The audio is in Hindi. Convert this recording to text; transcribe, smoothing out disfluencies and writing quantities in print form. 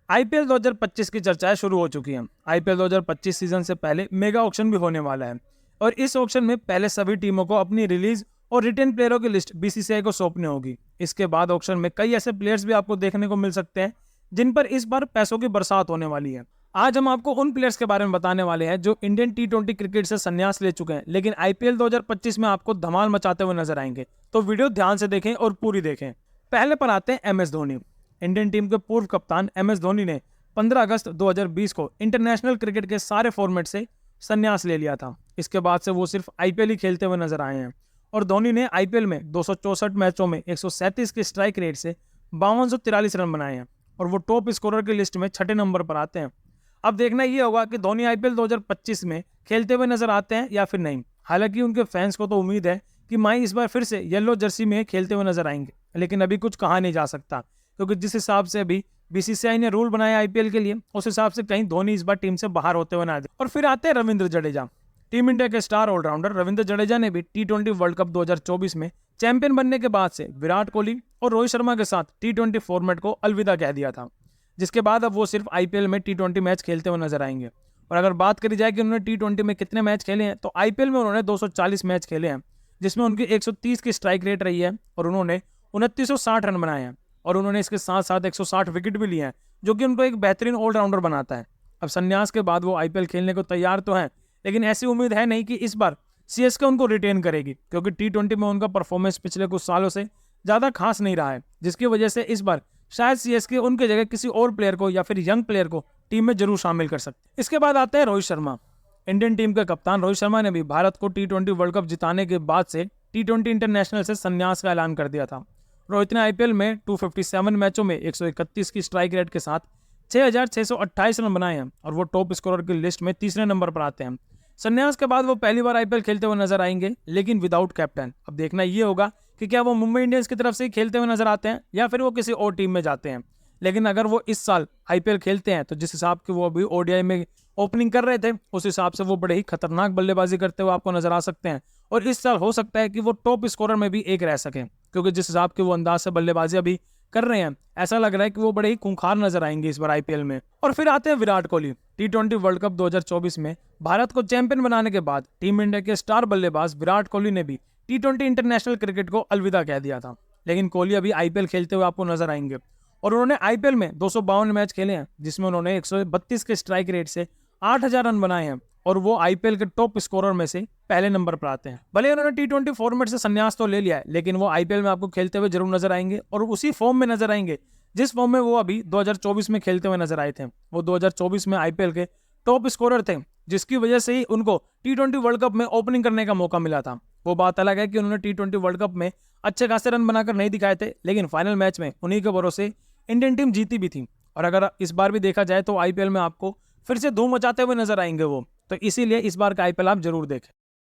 आईपीएल 2025 की चर्चाएं शुरू हो चुकी हैं। आईपीएल 2025 सीजन से पहले मेगा ऑक्शन भी होने वाला है और इस ऑक्शन में पहले सभी टीमों को अपनी रिलीज और रिटेन प्लेयरों की लिस्ट बीसीसीआई को सौंपनी होगी। इसके बाद ऑक्शन में कई ऐसे प्लेयर्स भी आपको देखने को मिल सकते हैं जिन पर इस बार पैसों की बरसात होने वाली है। आज हम आपको उन प्लेयर्स के बारे में बताने वाले हैं जो इंडियन टी20 क्रिकेट से संन्यास ले चुके हैं, लेकिन आईपीएल 2025 में आपको धमाल मचाते हुए नजर आएंगे। तो वीडियो ध्यान से देखें और पूरी देखें। पहले पर आते हैं एमएस धोनी। इंडियन टीम के पूर्व कप्तान एमएस धोनी ने 15 अगस्त 2020 को इंटरनेशनल क्रिकेट के सारे फॉर्मेट से संन्यास ले लिया था। इसके बाद से वो सिर्फ आईपीएल ही खेलते हुए नजर आए हैं और धोनी ने आईपीएल में 264 मैचों में 137 के स्ट्राइक रेट से 5243 रन बनाए हैं और वो टॉप स्कोरर की लिस्ट में 6ठे नंबर पर आते हैं। अब देखना ये होगा कि धोनी आईपीएल 2025 में खेलते हुए नजर आते हैं या फिर नहीं। हालांकि उनके फैंस को तो उम्मीद है कि माही इस बार फिर से येलो जर्सी में खेलते हुए नजर आएंगे, लेकिन अभी कुछ कहा नहीं जा सकता क्योंकि जिस हिसाब से अभी बीसीसीआई ने रूल बनाया आईपीएल के लिए, उस हिसाब से कहीं धोनी इस बार टीम से बाहर होते हुए ना जाए। और फिर आते हैं रविंद्र जडेजा। टीम इंडिया के स्टार ऑलराउंडर रविंद्र जडेजा ने भी टी20 वर्ल्ड कप 2024 में चैंपियन बनने के बाद से विराट कोहली और रोहित शर्मा के साथ टी20 फॉर्मेट को अलविदा कह दिया था, जिसके बाद अब वो सिर्फ आईपीएल में टी20 मैच खेलते हुए नजर आएंगे। और अगर बात करी जाए कि उन्होंने टी20 में कितने मैच खेले हैं, तो आईपीएल में उन्होंने 240 मैच खेले हैं, जिसमें उनकी 130 की स्ट्राइक रेट रही है और उन्होंने 2960 रन बनाए हैं और उन्होंने इसके साथ साथ 160 विकेट भी लिए हैं, जो कि उनको एक बेहतरीन ऑलराउंडर बनाता है। अब संन्यास के बाद वो आईपीएल खेलने को तैयार तो हैं, लेकिन ऐसी उम्मीद है नहीं कि इस बार सीएसके उनको रिटेन करेगी, क्योंकि टी20 में उनका परफॉर्मेंस पिछले कुछ सालों से ज़्यादा खास नहीं रहा है, जिसकी वजह से इस बार शायद सीएसके उनके जगह किसी और प्लेयर को या फिर यंग प्लेयर को टीम में जरूर शामिल कर सकते। इसके बाद आते हैं रोहित शर्मा। इंडियन टीम के कप्तान रोहित शर्मा ने भी भारत को टी20 वर्ल्ड कप जिताने के बाद से टी20 इंटरनेशनल से संन्यास का ऐलान कर दिया था। रोहित ने आईपीएल में 257 मैचों में 131 की स्ट्राइक रेट के साथ 6628 रन बनाए हैं और वो टॉप स्कोरर की लिस्ट में तीसरे नंबर पर आते हैं। संन्यास के बाद वो पहली बार आईपीएल खेलते हुए नजर आएंगे, लेकिन विदाउट कैप्टन। अब देखना ये होगा कि क्या वो मुंबई इंडियंस की तरफ से ही खेलते हुए नजर आते हैं या फिर वो किसी और टीम में जाते हैं। लेकिन अगर वो इस साल आईपीएल खेलते हैं तो जिस हिसाब के वो अभी ओडीआई में ओपनिंग कर रहे थे, उस हिसाब से वो बड़े ही खतरनाक बल्लेबाजी करते हुए आपको नजर आ सकते हैं और इस साल हो सकता है कि वो टॉप स्कोरर में भी एक रह सके, क्योंकि जिस हिसाब के वो अंदाज से बल्लेबाजी अभी कर रहे हैं, ऐसा लग रहा है कि वो बड़े ही खूंखार नजर आएंगे इस बार आईपीएल में। और फिर आते हैं विराट कोहली। टी20 वर्ल्ड कप 2024 में भारत को चैंपियन बनाने के बाद टीम इंडिया के स्टार बल्लेबाज विराट कोहली ने भी टी20 इंटरनेशनल क्रिकेट को अलविदा कह दिया था, लेकिन कोहली अभी आईपीएल खेलते हुए आपको नजर आएंगे और उन्होंने आईपीएल में 252 मैच खेले हैं, जिसमें उन्होंने 132 के स्ट्राइक रेट से 8000 रन बनाए हैं और वो आईपीएल के टॉप स्कोरर में से पहले नंबर पर आते हैं। भले उन्होंने टी20 फॉर्मेट से संन्यास तो ले लिया है, लेकिन वो आईपीएल में आपको खेलते हुए जरूर नजर आएंगे और उसी फॉर्म में नजर आएंगे जिस फॉर्म में वो अभी 2024 में खेलते हुए नजर आए थे। वो 2024 में आईपीएल के टॉप स्कोरर थे, जिसकी वजह से ही उनको टी20 वर्ल्ड कप में ओपनिंग करने का मौका मिला था। वो बात अलग है कि उन्होंने टी20 वर्ल्ड कप में अच्छे खासे रन बनाकर नहीं दिखाए थे, लेकिन फाइनल मैच में उन्हीं के भरोसे इंडियन टीम जीती भी थी। और अगर इस बार भी देखा जाए तो आईपीएल में आपको फिर से धूम मचाते हुए नजर आएंगे वो, तो इसीलिए इस बार का आईपीएल आप जरूर देखें।